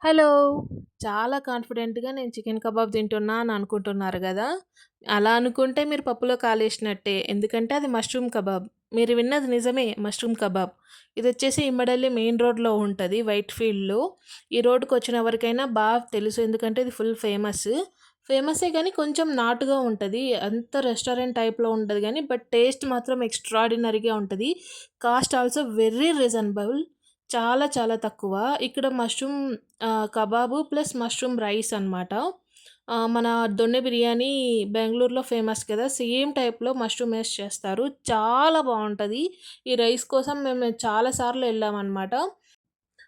Hello! చాలా కాన్ఫిడెంట్‌గా నేను చికెన్ కబాబ్ తింటున్నా అని అనుకుంటున్నారు గదా! అలా అనుకుంటే మీరు పప్పులో కాలేసినట్టే. ఎందుకంటే అది మష్రూమ్ కబాబ్. మీరు విన్నది నిజమే మష్రూమ్ కబాబ్. ఇదొచ్చేసి ఇమ్మడల్లి మెయిన్ రోడ్‌లో ఉంటది వైట్ ఫీల్డ్‌లో. ఈ రోడ్డుకొచ్చిన ఎవరికైనా తెలుసు. ఎందుకంటే ఇది ఫుల్ ఫేమస్. ఫేమసే గానీ కొంచెం నాటుగా ఉంటది. అంత రెస్టారెంట్ టైప్‌లో ఉండదు గానీ టేస్ట్ మాత్రం ఎక్స్‌ట్రార్డినరీగా ఉంటది. Cost also very reasonable. చాలా చాలా తక్కువ. ఇక్కడ mushroom kebab plus mushroom rice అనమాట. మన దొన్నె బిర్యానీ బెంగుళూరులో ఫేమస్ కదా! సేమ్ టైప్‌లో మష్రూమ్ ఏసి చేస్తారు. చాలా బావుంటది. ఈ రైస్ కోసం మేము చాలా సార్లు ఎళ్ళామనమాట.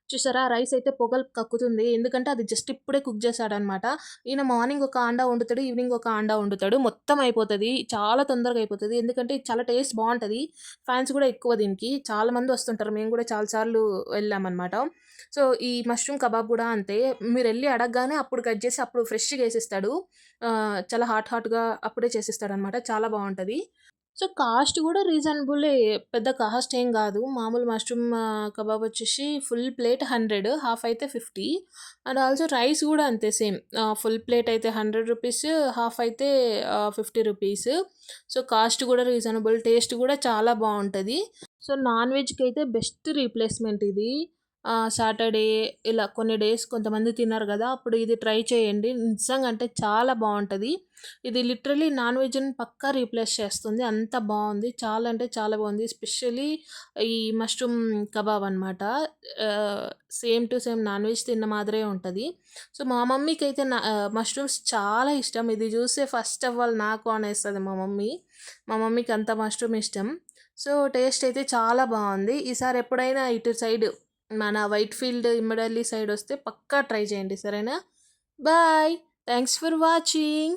చూసారా! ఆ రైస్ అయితే పొగలు కక్కుతుంది. ఎందుకంటే అది జస్ట్ ఇప్పుడే కుక్ చేశాడనమాట. ఈయన మార్నింగ్ ఒక అండా వండుతాడు. ఈవినింగ్ ఒక అండా వండుతాడు. మొత్తం అయిపోతది. చాలా తొందరగా అయిపోతది. ఎందుకంటే ఇది చాలా టేస్ట్ బావుంటది. ఫ్యాన్స్ కూడా ఎక్కువ దీనికి. చాలా మంది వస్తుంటారు. మేము కూడా చాలా సార్లు వెళ్ళామనమాట. సో, ఈ మష్రూమ్ కబాబ్ కూడా అంతే. మీరెళ్లి అడగగానే అప్పుడు కట్ చేసి అప్పుడు ఫ్రెష్‌గా ఏసిస్తాడు. చాలా హాట్‌గా అప్పుడే చేసిస్తాడనమాట. చాలా బావుంటది. సో, కాస్ట్ గూడా రీజనబులే. పెద్ద కాస్ట్ ఏం గాదు. మామూలు మష్రూమ్ కబాబ్ వచ్చేసి ఫుల్ ప్లేట్ 100, హాఫ్ అయితే 50. అండ్ ఆల్సో రైస్ గూడా అంతే సేమ్. ఫుల్ ప్లేట్ అయితే రూ. 100, హాఫ్ అయితే 50 రూపీస్. సో, కాస్ట్ గూడా రీజనబుల్. టేస్ట్ గూడా చాలా బావుంటది. సో, నాన్ వెజ్‌కైతే బెస్ట్ రీప్లేస్‌మెంట్ ఇది. సాటర్‌డే ఇలా కొన్ని డేస్ కొంతమంది తినరు గదా! అప్పుడు ఇది ట్రై చేయండి. నిజంగా అంటే చాలా బావుంటది. ఇది లిటరల్లీ నాన్ వెజ్‌ని పక్కా రీప్లేస్ చేస్తుంది. అంత బావుంది. చాలా అంటే చాలా బావుంది. ఎస్పెషల్లీ ఈ మష్రూమ్ కబాబ్ అనమాట. ఆహ్, same to same non veg తిన్న మాదిరే ఉంటది. సో, మా మమ్మీకైతే మష్రూమ్స్ చాలా ఇష్టం. ఇది చూస్తే ఫస్ట్ అవ్వాలి నాకు అనేస్తది మా మమ్మీ. మా మమ్మీకి అంత మష్రూమ్ ఇష్టం. సో, టేస్ట్ అయితే చాలా బావుంది. ఈసారి ఎప్పుడైనా ఇటు సైడ్ మన వైట్‌ఫీల్డ్, ఇమ్మడల్లి సైడ్ వస్తే పక్కా ట్రై చేయండి. సరేనా? బాయ్. Thanks for watching.